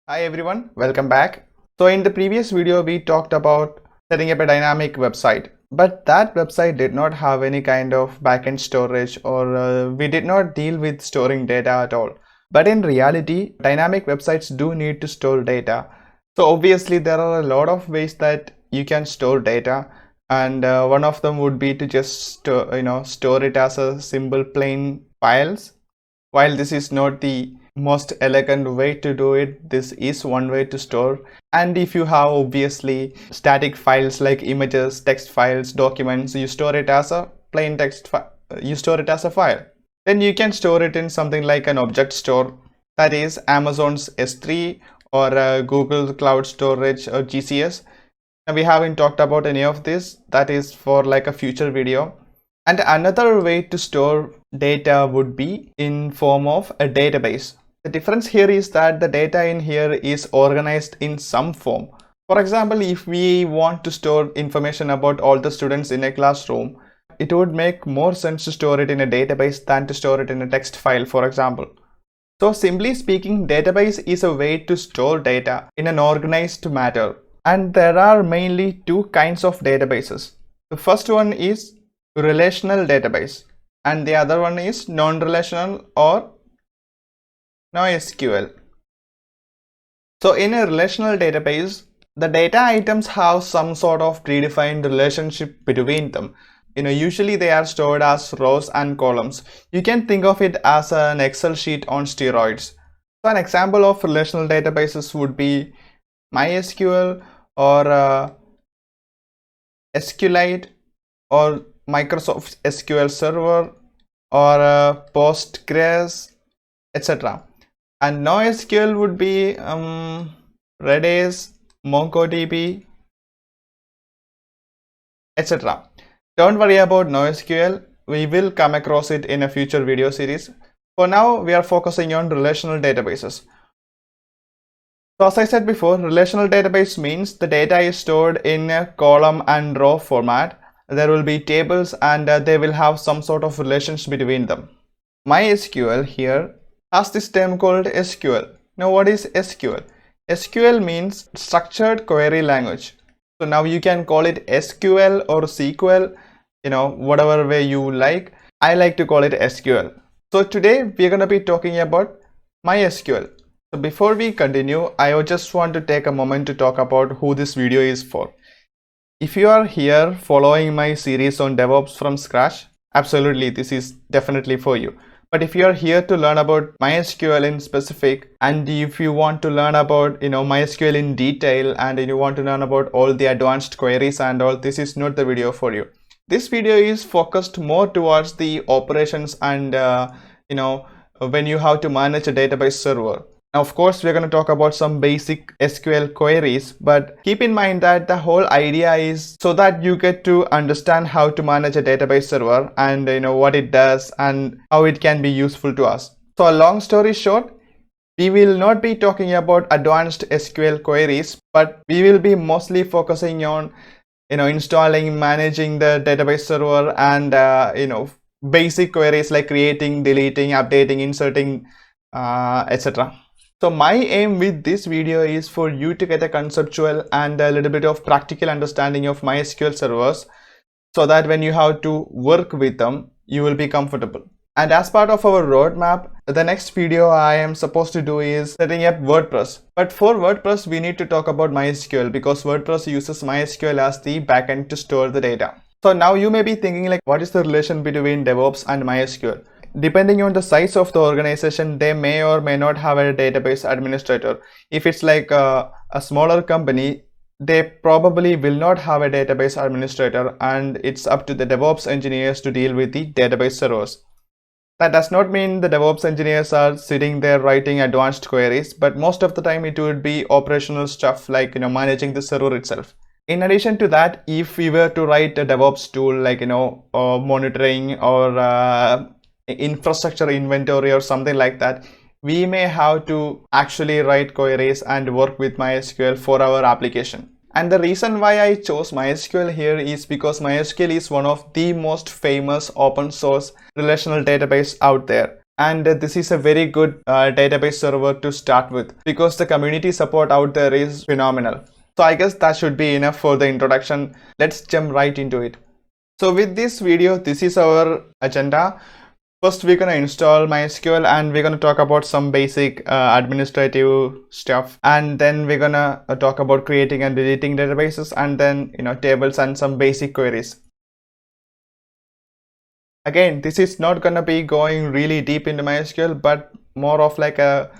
Hi everyone, welcome back. So in the previous video, we talked about setting up a dynamic website, but that website did not have any kind of backend storage or we did not deal with storing data at all. But in reality, dynamic websites do need to store data. So obviously there are a lot of ways that you can store data, and one of them would be to just store it as a simple plain files. While this is not the most elegant way to do it, this is one way to store. And if you have obviously static files like images, text files, documents, you store it as a plain text file. You store it as a file. Then you can store it in something like an object store, that is Amazon's S3 or Google Cloud Storage or GCS. And we haven't talked about any of this. That is for like a future video. And another way to store data would be in form of a database. The difference here is that the data in here is organized in some form. For example, if we want to store information about all the students in a classroom, it would make more sense to store it in a database than to store it in a text file, for example. So simply speaking, database is a way to store data in an organized manner. And there are mainly two kinds of databases. The first one is relational database and the other one is non-relational or NoSQL. So in a relational database, the data items have some sort of predefined relationship between them. Usually they are stored as rows and columns. You can think of it as an Excel sheet on steroids. So an example of relational databases would be MySQL or SQLite or Microsoft SQL Server or Postgres, etc. And NoSQL would be Redis, MongoDB, etc. Don't worry about NoSQL. We will come across it in a future video series. For now, we are focusing on relational databases. So as I said before, relational database means the data is stored in a column and row format. There will be tables and they will have some sort of relations between them. MySQL here has this term called SQL. Now what is SQL? SQL means structured query language. So now you can call it SQL or SQL, whatever way you like. I like to call it SQL. So today we're going to be talking about MySQL. So before we continue, I just want to take a moment to talk about who this video is for. If you are here following my series on DevOps from scratch, absolutely this is definitely for you. But if you are here to learn about MySQL in specific, and if you want to learn about MySQL in detail, and you want to learn about all the advanced queries and all, this is not the video for you. This video is focused more towards the operations and when you have to manage a database server. Now, of course, we're going to talk about some basic SQL queries, but keep in mind that the whole idea is so that you get to understand how to manage a database server and what it does and how it can be useful to us. So a long story short, we will not be talking about advanced SQL queries, but we will be mostly focusing on installing, managing the database server and basic queries like creating, deleting, updating, inserting, etc. So my aim with this video is for you to get a conceptual and a little bit of practical understanding of MySQL servers so that when you have to work with them, you will be comfortable. And as part of our roadmap, the next video I am supposed to do is setting up WordPress. But for WordPress, we need to talk about MySQL because WordPress uses MySQL as the backend to store the data. So now you may be thinking like, what is the relation between DevOps and MySQL? Depending on the size of the organization, they may or may not have a database administrator. If it's like a smaller company, they probably will not have a database administrator, and it's up to the DevOps engineers to deal with the database servers. That does not mean the DevOps engineers are sitting there writing advanced queries, but most of the time it would be operational stuff like managing the server itself. In addition to that, if we were to write a DevOps tool like monitoring or infrastructure inventory or something like that, we may have to actually write queries and work with MySQL for our application. And the reason why I chose MySQL here is because MySQL is one of the most famous open source relational database out there. And this is a very good database server to start with because the community support out there is phenomenal. So I guess that should be enough for the introduction. Let's jump right into it. So with this video, this is our agenda. First, we're going to install MySQL and we're going to talk about some basic administrative stuff. And then we're going to talk about creating and deleting databases, and then tables and some basic queries. Again, this is not going to be going really deep into MySQL, but more of like a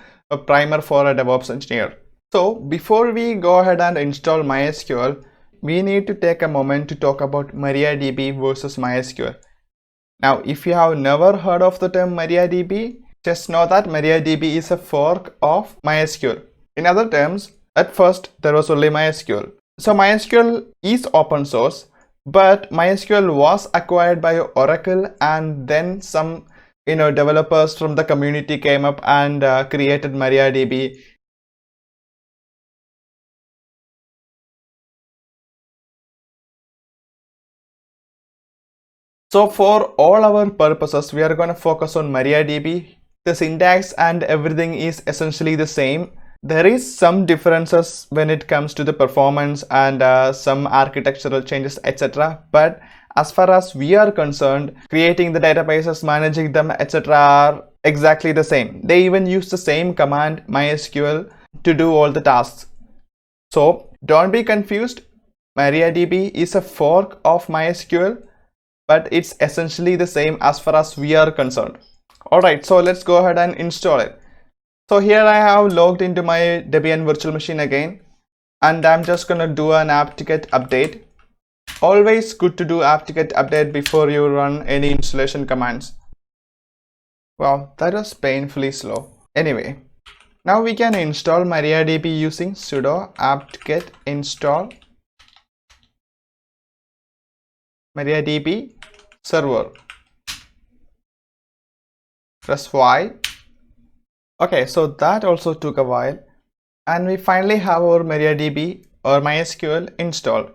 primer for a DevOps engineer. So before we go ahead and install MySQL, we need to take a moment to talk about MariaDB versus MySQL. Now, if you have never heard of the term MariaDB, just know that MariaDB is a fork of MySQL. In other terms, at first there was only MySQL. So MySQL is open source, but MySQL was acquired by Oracle, and then some developers from the community came up and created MariaDB. So for all our purposes, we are going to focus on MariaDB. The syntax and everything is essentially the same. There is some differences when it comes to the performance and some architectural changes, etc. But as far as we are concerned, creating the databases, managing them, etc. are exactly the same. They even use the same command MySQL to do all the tasks. So don't be confused. MariaDB is a fork of MySQL, but it's essentially the same as far as we are concerned. Alright, so let's go ahead and install it. So here I have logged into my Debian virtual machine again, and I'm just gonna do an apt-get update. Always good to do apt-get update before you run any installation commands. Wow, that was painfully slow. Anyway, now we can install MariaDB using sudo apt-get install MariaDB server. Press Y. Okay, so that also took a while, and we finally have our MariaDB or MySQL installed.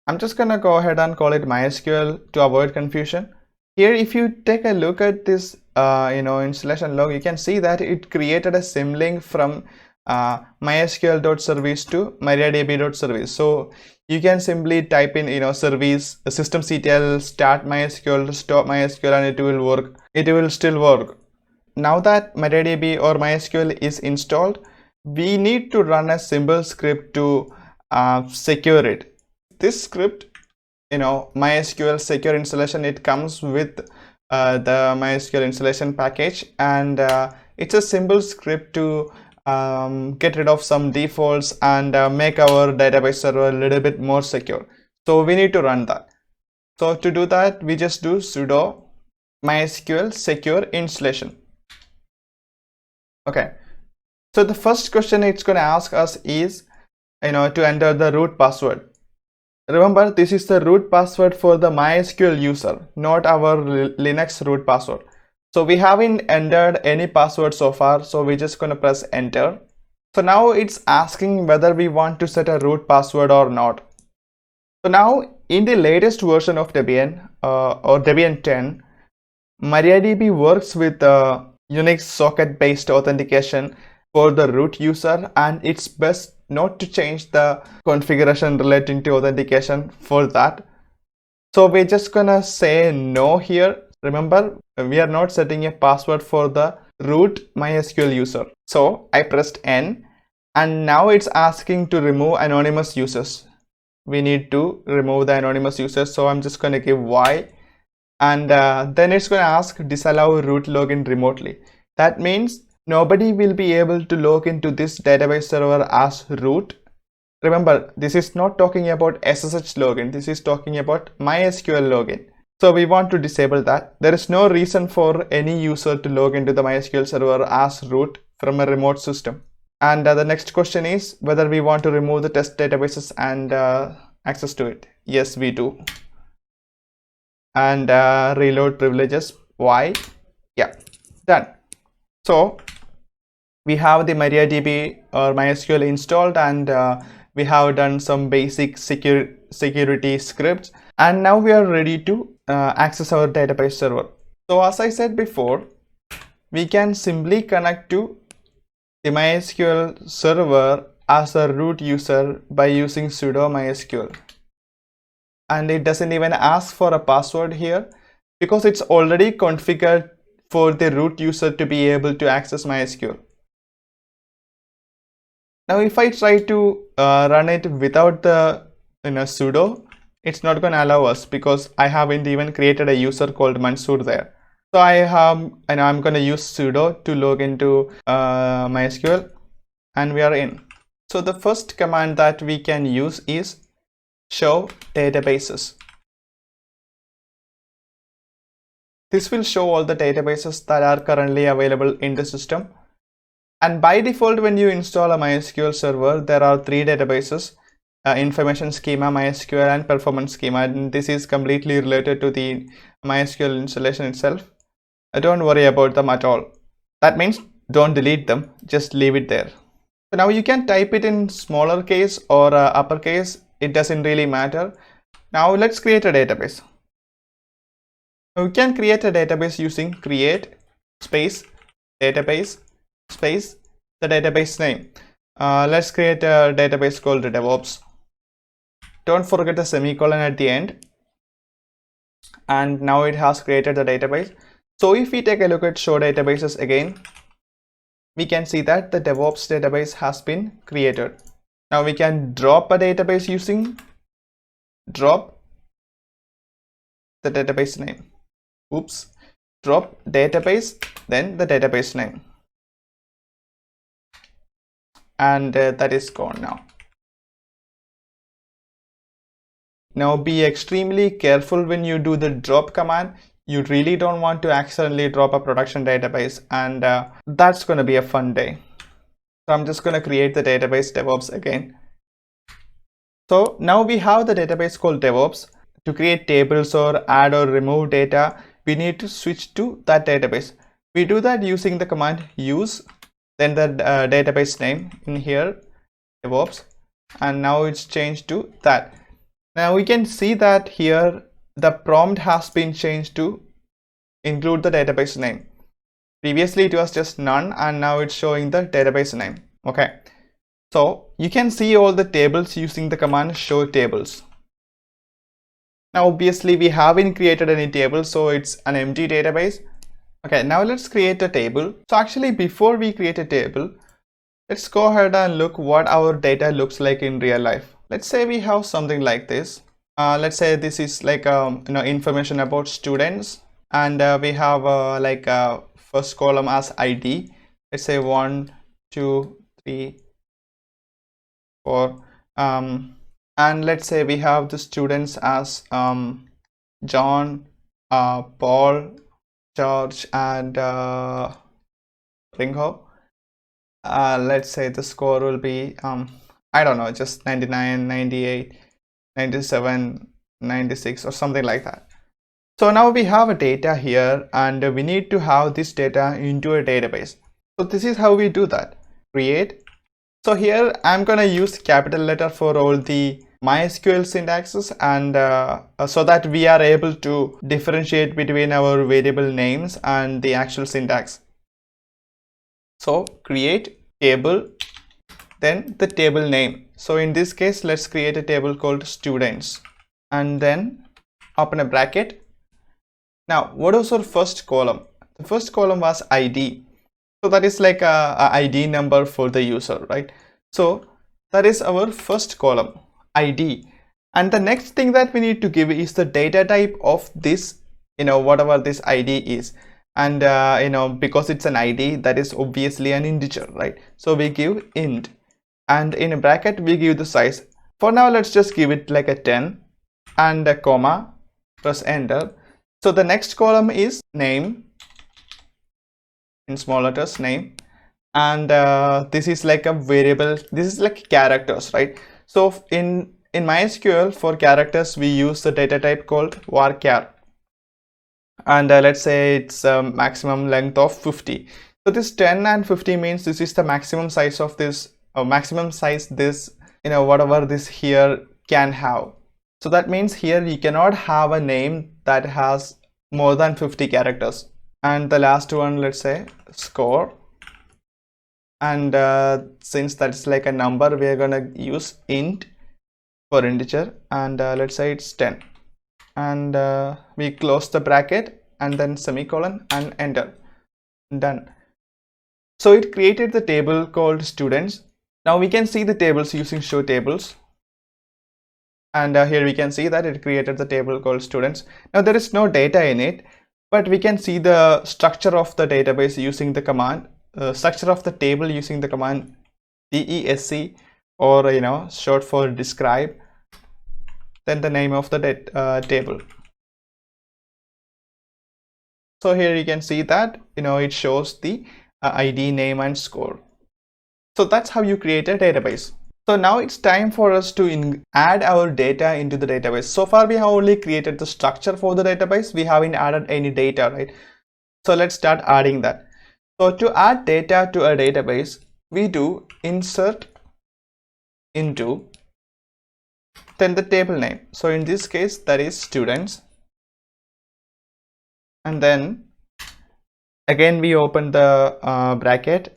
I'm just gonna go ahead and call it MySQL to avoid confusion. Here, if you take a look at this installation log, you can see that it created a symlink from mysql.service to mariadb.service. So you can simply type in service systemctl start MySQL, stop MySQL, and it will work. It will still work. Now that MariaDB or MySQL is installed, we need to run a simple script to secure it. This script, MySQL secure installation, it comes with the MySQL installation package, and it's a simple script to get rid of some defaults and make our database server a little bit more secure. So we need to run that. So to do that, we just do sudo MySQL secure installation. Okay, so the first question it's going to ask us is to enter the root password. Remember, this is the root password for the MySQL user, not our Linux root password. So we haven't entered any password so far, so we're just going to press enter. So now it's asking whether we want to set a root password or not. So now in the latest version of Debian or Debian 10, MariaDB works with Unix socket based authentication for the root user, and it's best not to change the configuration relating to authentication for that. So we're just gonna say no here. Remember, we are not setting a password for the root MySQL user. So I pressed N, and now it's asking to remove anonymous users. We need to remove the anonymous users, so I'm just gonna give Y, and then it's gonna ask disallow root login remotely. That means nobody will be able to log into this database server as root. Remember, this is not talking about SSH login, this is talking about MySQL login. So we want to disable that. There is no reason for any user to log into the MySQL server as root from a remote system. And the next question is whether we want to remove the test databases and access to it. Yes, we do. And reload privileges. Why? Yeah, done. So we have the MariaDB or MySQL installed, and we have done some basic security scripts, and now we are ready to access our database server. So as I said before, we can simply connect to the MySQL server as a root user by using sudo MySQL. And it doesn't even ask for a password here because it's already configured for the root user to be able to access MySQL. Now if I try to run it without the sudo, it's not going to allow us because I haven't even created a user called Mansoor there. So I'm going to use sudo to log into MySQL, and we are in. So the first command that we can use is show databases. This will show all the databases that are currently available in the system. And by default, when you install a MySQL server, there are three databases: information schema, MySQL, and performance schema. And this is completely related to the MySQL installation itself. Don't worry about them at all. That means don't delete them, just leave it there. So now you can type it in smaller case or uppercase, it doesn't really matter. Now let's create a database. We can create a database using create space database space the database name. Let's create a database called DevOps. Don't forget the semicolon at the end. And now it has created the database. So if we take a look at show databases again, we can see that the DevOps database has been created. Now we can drop a database using drop the database name. Oops, drop database, then the database name. And that is gone now. Now be extremely careful when you do the drop command. You really don't want to accidentally drop a production database, and that's going to be a fun day. So I'm just going to create the database DevOps again. So now we have the database called DevOps. To create tables or add or remove data, we need to switch to that database. We do that using the command use, then the database name in here, DevOps, and now it's changed to that. Now we can see that here the prompt has been changed to include the database name. Previously it was just none, and now it's showing the database name. Okay, so you can see all the tables using the command show tables. Now obviously we haven't created any tables, so it's an empty database. Okay, now let's create a table. So actually before we create a table, let's go ahead and look what our data looks like in real life. Let's say we have something like this. Let's say this is like information about students, and we have like a first column as ID. Let's say 1, 2, 3, 4, and let's say we have the students as John, Paul, George, and Ringo. Let's say the score will be I don't know, just 99, 98, 97, 96 or something like that. So now we have a data here, and we need to have this data into a database. So this is how we do that. Create. So here I'm gonna use capital letter for all the MySQL syntaxes, and so that we are able to differentiate between our variable names and the actual syntax. So create table, then the table name. So in this case, let's create a table called students, and then open a bracket. Now what was our first column? The first column was ID. So that is like a ID number for the user, right? So that is our first column, ID. And the next thing that we need to give is the data type of this, whatever this ID is. And because it's an ID, that is obviously an integer, right? So we give int, and in a bracket we give the size. For now, let's just give it like a 10 and a comma, press enter. So the next column is name, in small letters, name, and this is like a variable. This is like characters, right? So in MySQL, for characters we use the data type called varchar, and let's say it's a maximum length of 50. So this 10 and 50 means this is the maximum size of this, maximum size this, whatever this here can have. So that means here you cannot have a name that has more than 50 characters. and the last one, let's say score, and since that's like a number, we are gonna use int for integer, and let's say it's 10, and we close the bracket and then semicolon and enter. Done. So it created the table called students. Now we can see the tables using show tables, and here we can see that it created the table called students. Now there is no data in it, but we can see the structure of the database using the command, structure of the table using the command desc, or short for describe, then the name of the table. So here you can see that it shows the ID, name, and score. So that's how you create a database. So now it's time for us to add our data into the database. So far we have only created the structure for the database. We haven't added any data, right? So let's start adding that. So to add data to a database, we do insert into, then the table name. So in this case, that is students. And then again, we open the bracket.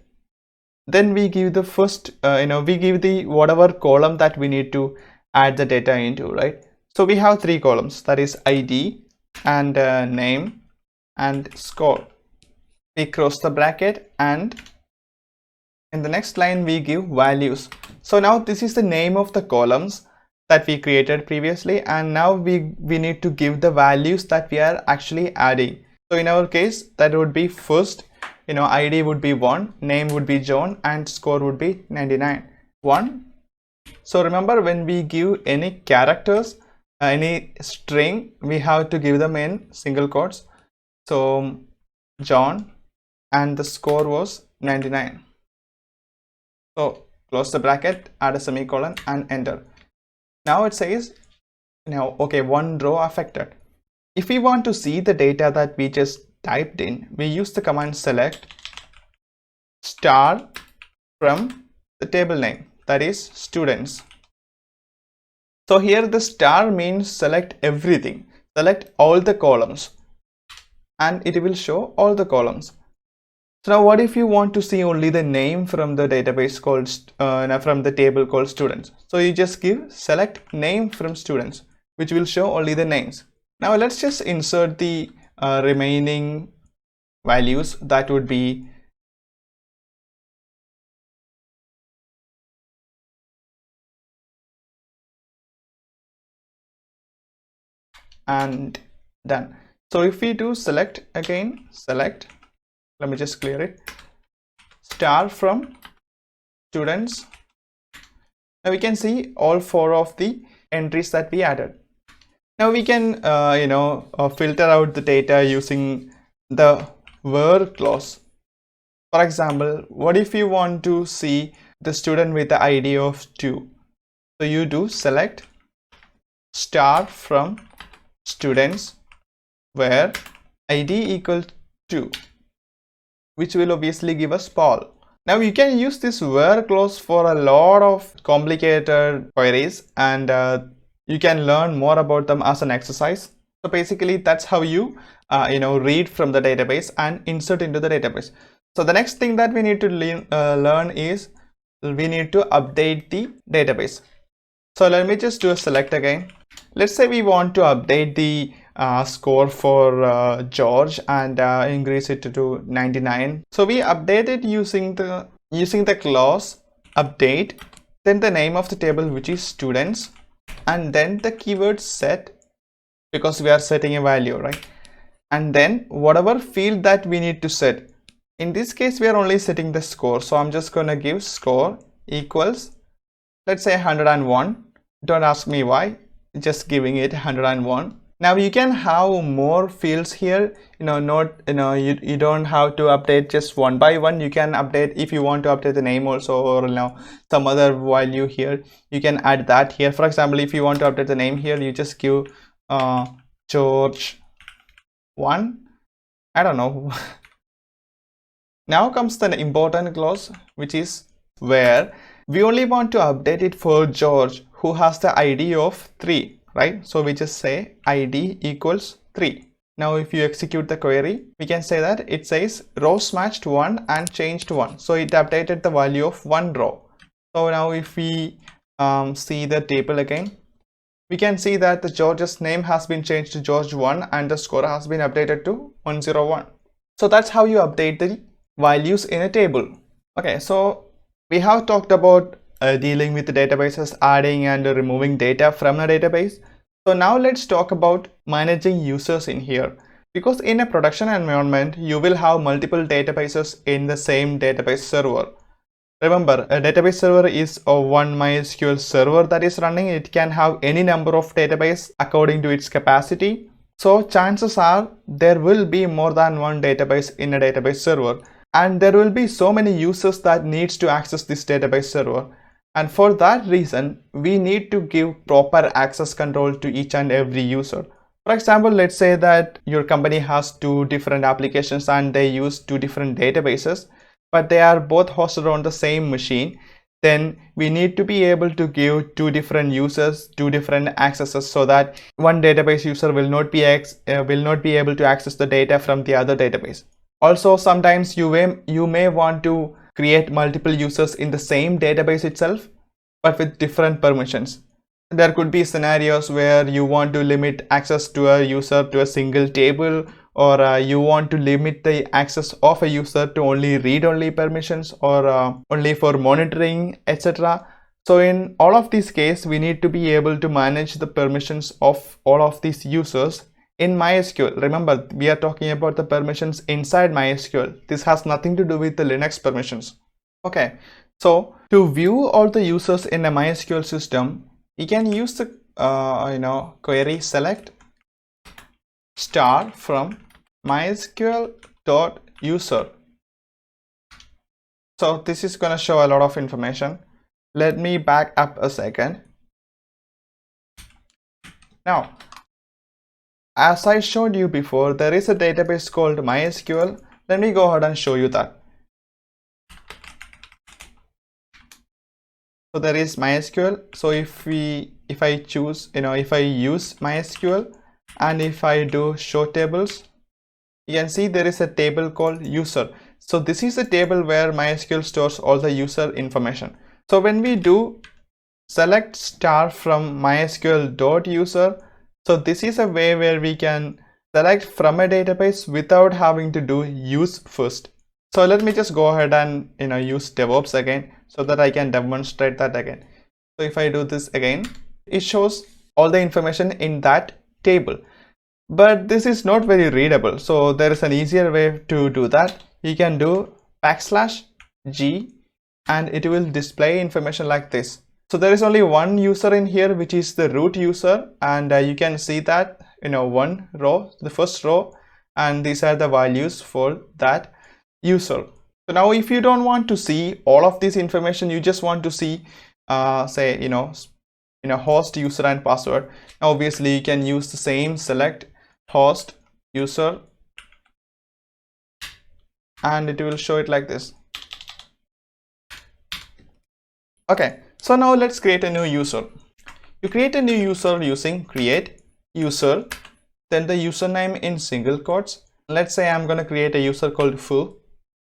Then we give the first, we give the whatever column that we need to add the data into, right? So we have 3 columns, that is ID and name and score. We close the bracket, and in the next line we give values. So now this is the name of the columns that we created previously, and now we need to give the values that we are actually adding. So in our case, that would be first, ID would be 1, name would be John, and score would be 99. 1. So remember, when we give any characters, any string, we have to give them in single quotes. So John, and the score was 99. So close the bracket, add a semicolon, and enter. Now it says, okay, 1 row affected. If we want to see the data that we just typed in, we use the command select star from the table name, that is students. So here the star means select everything, select all the columns, and it will show all the columns. So now what if you want to see only the name from the database called from the table called students? So you just give select name from students, which will show only the names. Now let's just insert the remaining values. That would be and done. So if we do select again, select, let me just clear it, star from students. Now we can see all 4 of the entries that we added. Now we can filter out the data using the where clause. For example, what if you want to see the student with the ID of 2? So you do select star from students where ID equals 2, which will obviously give us Paul. Now you can use this where clause for a lot of complicated queries, and you can learn more about them as an exercise. So basically that's how you read from the database and insert into the database. So the next thing that we need to learn is we need to update the database. So let me just do a select again. Let's say we want to update the score for George and increase it to 99. So we update it using the clause update, then the name of the table, which is students, and then the keyword set, because we are setting a value, right? And then whatever field that we need to set. In this case, we are only setting the score. So I'm just going to give score equals, let's say 101. Don't ask me why, just giving it 101. Now you can have more fields here, you don't have to update just one by one. You can update, if you want to update the name also, or some other value here, you can add that here. For example, if you want to update the name here, you just give George 1. I don't know. Now comes the important clause, which is where we only want to update it for George, who has the ID of 3, right? So we just say ID equals 3. Now if you execute the query, we can say that it says rows matched 1 and changed 1. So it updated the value of 1 row. So now if we see the table again, we can see that the George's name has been changed to George 1 and the score has been updated to 101. So that's how you update the values in a table. Okay, so we have talked about dealing with the databases, adding and removing data from a database. So now let's talk about managing users in here. Because in a production environment, you will have multiple databases in the same database server. Remember, a database server is a one MySQL server that is running. It can have any number of database according to its capacity. So chances are there will be more than one database in a database server, and there will be so many users that needs to access this database server. And for that reason, we need to give proper access control to each and every user. For example, let's say that your company has 2 different applications and they use 2 different databases, but they are both hosted on the same machine. Then we need to be able to give 2 different users 2 different accesses, so that one database user will not be able to access the data from the other database. Also, sometimes you may want to create multiple users in the same database itself, but with different permissions. There could be scenarios where you want to limit access to a user to a single table, or you want to limit the access of a user to only read-only permissions, or only for monitoring, etc. So in all of these cases, we need to be able to manage the permissions of all of these users in MySQL. Remember, we are talking about the permissions inside MySQL. This has nothing to do with the Linux permissions. Okay, so to view all the users in a MySQL system, you can use the query select star from MySQL.user. So this is going to show a lot of information. Let me back up a second. Now, as I showed you before, there is a database called MySQL. Let me go ahead and show you that. So there is MySQL. So if I use MySQL, and if I do show tables, you can see there is a table called user. So this is a table where MySQL stores all the user information. So when we do select star from MySQL.user, so this is a way where we can select from a database without having to do use first. So let me just go ahead and use DevOps again, so that I can demonstrate that again. So if I do this again, it shows all the information in that table, but this is not very readable. So there is an easier way to do that. You can do \G and it will display information like this. So there is only one user in here, which is the root user, and you can see that one row, the first row, and these are the values for that user. So now if you don't want to see all of this information, you just want to see say host, user and password. Now obviously you can use the same select host, user, and it will show it like this. Okay, so now let's create a new user. You create a new user using create user, then the username in single quotes. Let's say I'm going to create a user called foo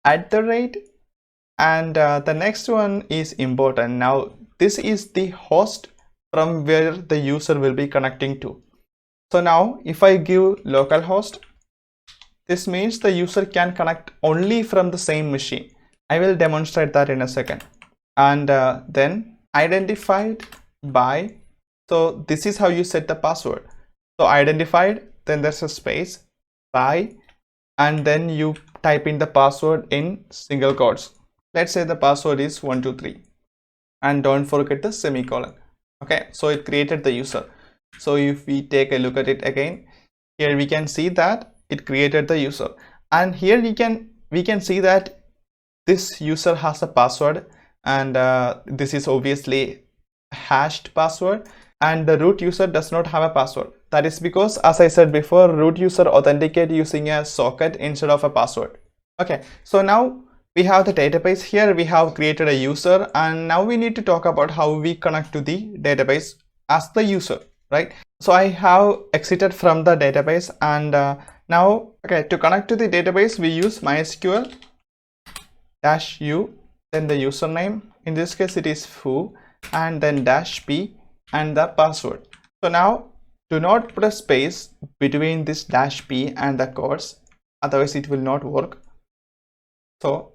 @ and the next one is important. Now this is the host from where the user will be connecting to. So now if I give localhost, this means the user can connect only from the same machine. I will demonstrate that in a second. And then identified by, so this is how you set the password. So identified, then there's a space, by, and then you type in the password in single quotes. Let's say the password is 123, and don't forget the semicolon. Okay, so it created the user. So if we take a look at it again, here we can see that it created the user, and here we can see that this user has a password, and this is obviously hashed password, and the root user does not have a password. That is because, as I said before, root user authenticate using a socket instead of a password. Okay, so now we have the database here, we have created a user, and now we need to talk about how we connect to the database as the user, right? So I have exited from the database, and Now, okay, to connect to the database, we use MySQL -u, then the username. In this case, it is foo, and then -p and the password. So now, do not put a space between this -p and the codes, otherwise it will not work. So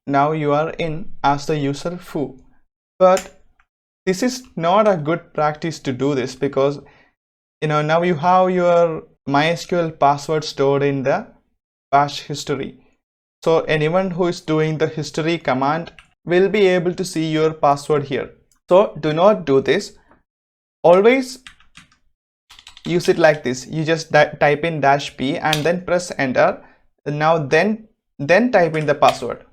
now you are in as the user foo, but this is not a good practice to do this, because now you have your MySQL password stored in the bash history. So anyone who is doing the history command will be able to see your password here. So do not do this. Always use it like this. You just type in -p and then press enter. Now then type in the password.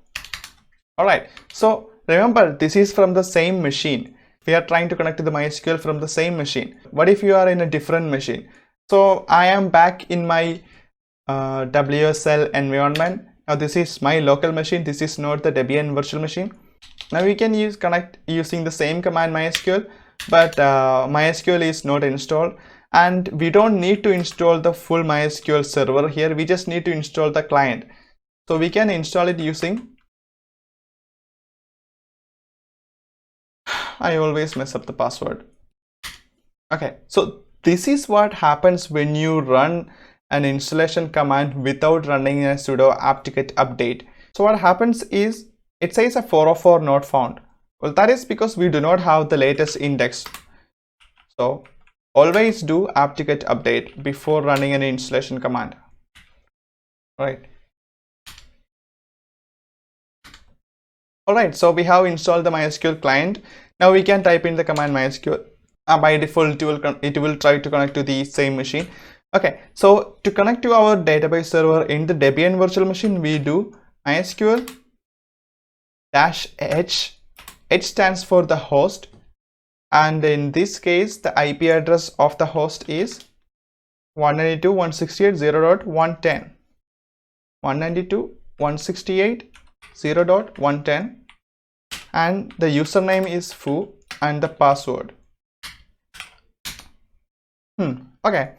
Alright, so remember, this is from the same machine. We are trying to connect to the MySQL from the same machine. What if you are in a different machine? So I am back in my WSL environment. Now this is my local machine. This is not the Debian virtual machine. Now we can connect using the same command MySQL, but MySQL is not installed, and we don't need to install the full MySQL server here. We just need to install the client. So we can install it using, I always mess up the password. Okay, so this is what happens when you run an installation command without running a sudo apt-get update. So what happens is, it says a 404 not found. Well, that is because we do not have the latest index. So always do apt-get update before running an installation command. Right. Alright, so we have installed the MySQL client. Now we can type in the command MySQL. By default, it will try to connect to the same machine. Okay, so to connect to our database server in the Debian virtual machine, we do MySQL -h. H stands for the host, and in this case, the IP address of the host is 192.168.0.110. 192.168.0.110, and the username is foo and the password. Okay,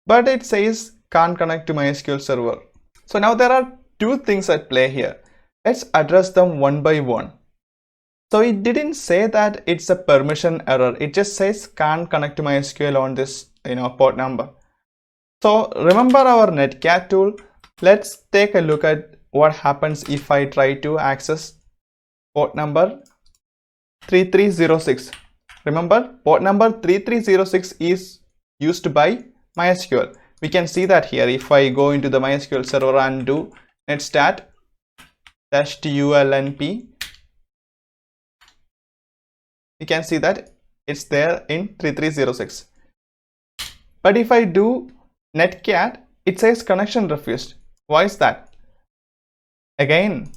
but it says can't connect to MySQL server. So now there are two things at play here. Let's address them one by one. So it didn't say that it's a permission error. It just says can't connect to MySQL on this port number. So remember our netcat tool. Let's take a look at what happens if I try to access port number 3306. Remember, port number 3306 is used by MySQL. We can see that here. If I go into the MySQL server and do netstat-tulnp, you can see that it's there in 3306. But if I do netcat, it says connection refused. Why is that? Again,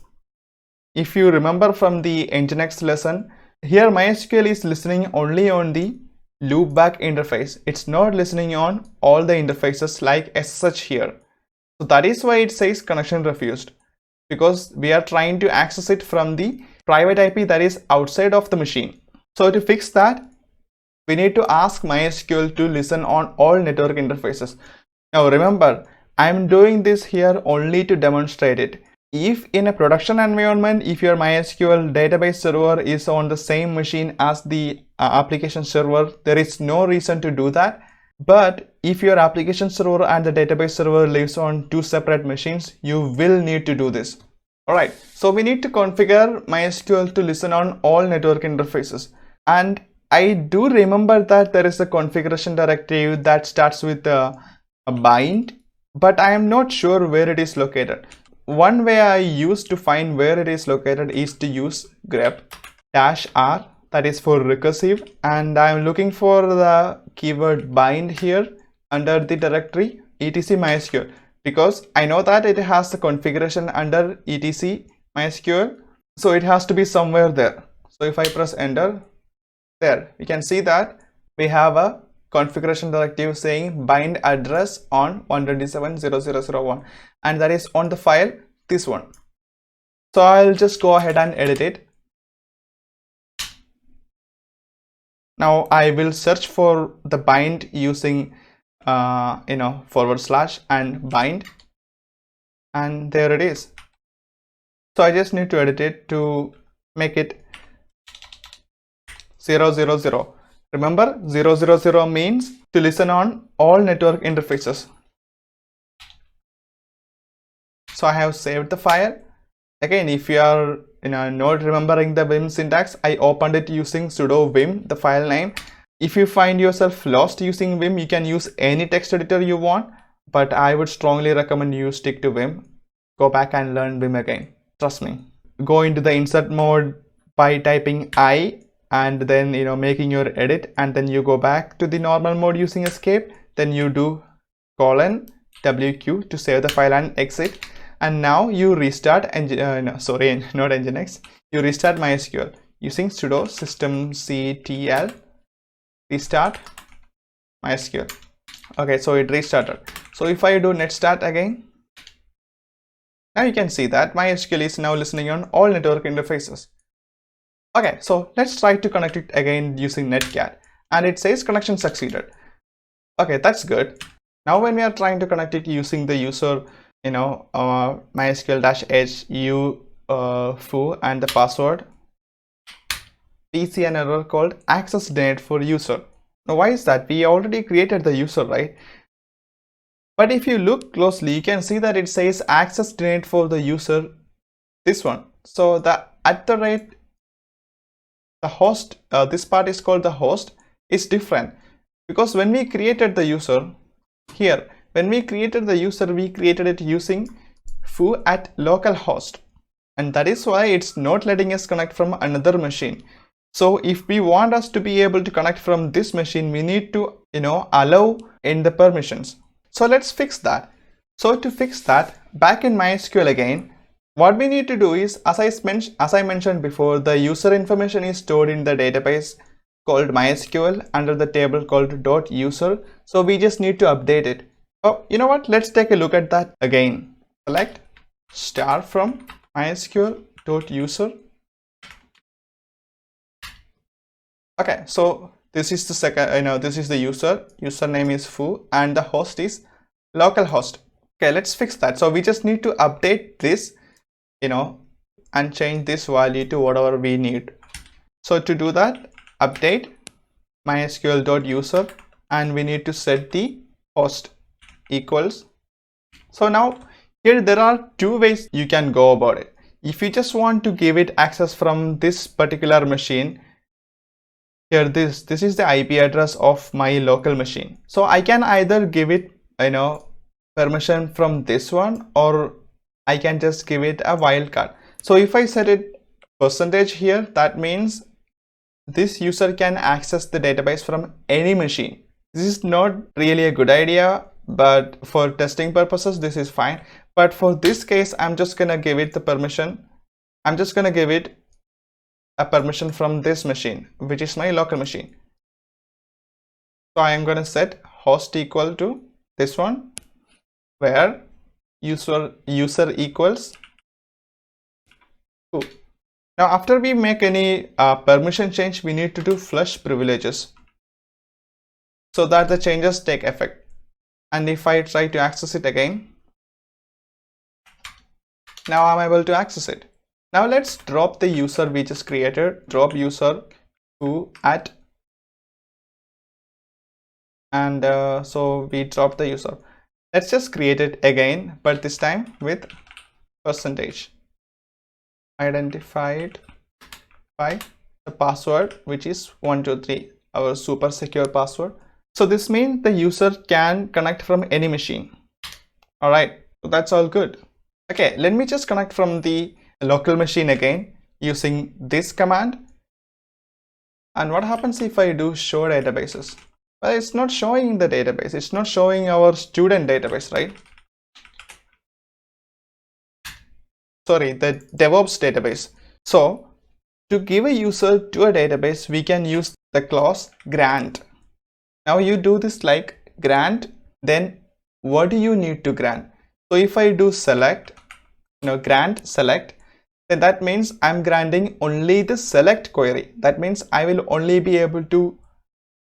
if you remember from the Nginx lesson, here MySQL is listening only on the loopback interface. It's not listening on all the interfaces like SSH here. So that is why it says connection refused, because we are trying to access it from the private IP that is outside of the machine. So to fix that, we need to ask MySQL to listen on all network interfaces. Now remember, I'm doing this here only to demonstrate it. If in a production environment, if your MySQL database server is on the same machine as the application server, there is no reason to do that. But if your application server and the database server lives on two separate machines, you will need to do this. Alright, so we need to configure MySQL to listen on all network interfaces. And I do remember that there is a configuration directive that starts with a bind, but I am not sure where it is located. One way I use to find where it is located is to use grep -r, that is for recursive, and I am looking for the keyword bind here under the directory etc MySQL, because I know that it has the configuration under etc MySQL, so it has to be somewhere there. So if I press enter, there we can see that we have a configuration directive saying bind address on 127.0.0.1, and that is on the file this one. So I'll just go ahead and edit it. Now I will search for the bind using / and bind, and there it is. So I just need to edit it to make it 000. Remember, 000 means to listen on all network interfaces. So I have saved the file. Again, if you are not remembering the vim syntax, I opened it using sudo vim, the file name. If you find yourself lost using vim, you can use any text editor you want, but I would strongly recommend you stick to vim. Go back and learn vim again. Trust me. Go into the insert mode by typing I and then making your edit, and then you go back to the normal mode using escape. Then you do :WQ to save the file and exit. And now you restart not Nginx. You restart MySQL using sudo systemctl restart MySQL. Okay, so it restarted. So if I do netstart again, now you can see that MySQL is now listening on all network interfaces. Okay, so let's try to connect it again using netcat, and it says connection succeeded. Okay, that's good. Now when we are trying to connect it using the user MySQL-h foo and the password, we see an error called access denied for user. Now why is that? We already created the user, right? But if you look closely, you can see that it says access denied for the user, this one. So the host, this part is called the host, is different, because when we created the user here, when we created the user, we created it using foo at localhost, and that is why it's not letting us connect from another machine. So if we want us to be able to connect from this machine, we need to allow in the permissions. So let's fix that. So to fix that, back in MySQL again, what we need to do is, as I mentioned before, the user information is stored in the database called MySQL under the table called .user. So we just need to update it. Oh, you know what? Let's take a look at that again. Select star from MySQL.user. Okay, so this is the second, this is the user. Username is foo, and the host is localhost. Okay, let's fix that. So we just need to update this, and change this value to whatever we need. So to do that, update MySQL.user, and we need to set the host equals. So now here there are two ways you can go about it. If you just want to give it access from this particular machine, here this is the IP address of my local machine. So I can either give it permission from this one, or I can just give it a wildcard. So if I set it % here, that means this user can access the database from any machine. This is not really a good idea, but for testing purposes this is fine. But for this case, I'm just gonna give it the permission. I'm just gonna give it a permission from this machine, which is my local machine. So I am gonna set host equal to this one, where user equals foo. Now after we make any permission change, we need to do flush privileges so that the changes take effect. And if I try to access it again, now I'm able to access it. Now let's drop the user we just created. Drop user foo at, and so we drop the user. Let's just create it again, but this time with % identified by the password, which is 123, our super secure password. So this means the user can connect from any machine. All right, so that's all good. Okay, let me just connect from the local machine again using this command. And what happens if I do show databases? Well, it's not showing the database. It's not showing our student database, right? Sorry, the DevOps database. So to give a user to a database, we can use the clause grant. Now you do this like grant, then what do you need to grant? So if I do select, grant select, then that means I'm granting only the select query. That means I will only be able to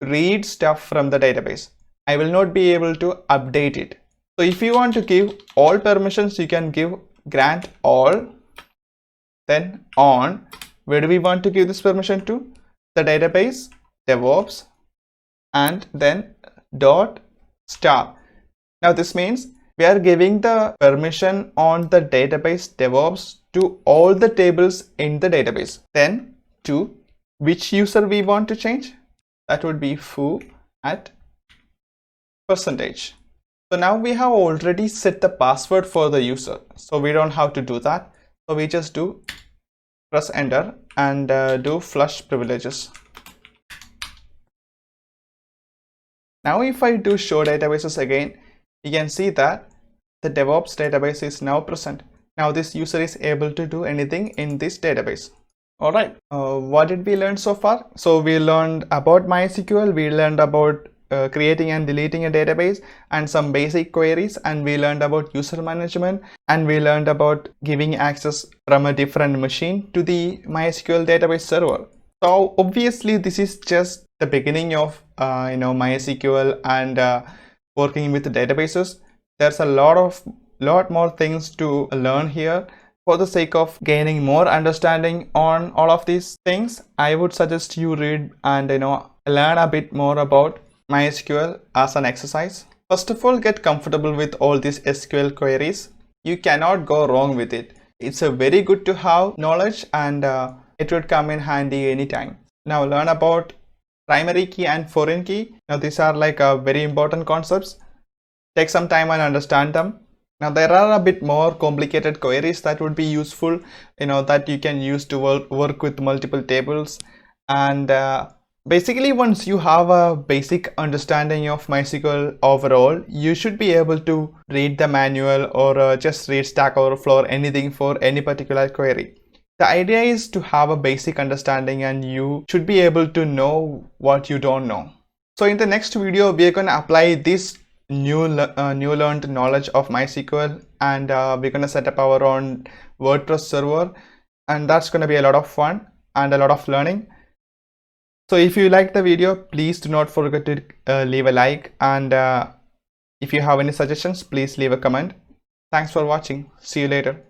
read stuff from the database. I will not be able to update it. So if you want to give all permissions, you can give grant all, then on. Where do we want to give this permission to? The database, DevOps, and then dot star. Now this means we are giving the permission on the database DevOps to all the tables in the database. Then to which user we want to change? That would be foo at percentage. So now we have already set the password for the user, so we don't have to do that. So we just do press enter and do flush privileges. Now if I do show databases again, you can see that the DevOps database is now present. Now this user is able to do anything in this database. Alright, what did we learn so far? So we learned about MySQL, we learned about creating and deleting a database and some basic queries, and we learned about user management, and we learned about giving access from a different machine to the MySQL database server. So obviously this is just the beginning of MySQL and working with the databases. There's a lot more things to learn here. For the sake of gaining more understanding on all of these things, I would suggest you read and learn a bit more about MySQL as an exercise. First of all, get comfortable with all these SQL queries. You cannot go wrong with it. It's a very good to have knowledge, and it would come in handy anytime. Now learn about primary key and foreign key. Now these are like very important concepts. Take some time and understand them. Now there are a bit more complicated queries that would be useful, that you can use to work with multiple tables. And basically, once you have a basic understanding of MySQL overall, you should be able to read the manual or just read Stack Overflow or anything for any particular query. The idea is to have a basic understanding, and you should be able to know what you don't know. So in the next video, we are going to apply this new learned knowledge of MySQL, and we're going to set up our own WordPress server, and that's going to be a lot of fun and a lot of learning. So if you like the video, please do not forget to leave a like, and if you have any suggestions, please leave a comment. Thanks for watching. See you later.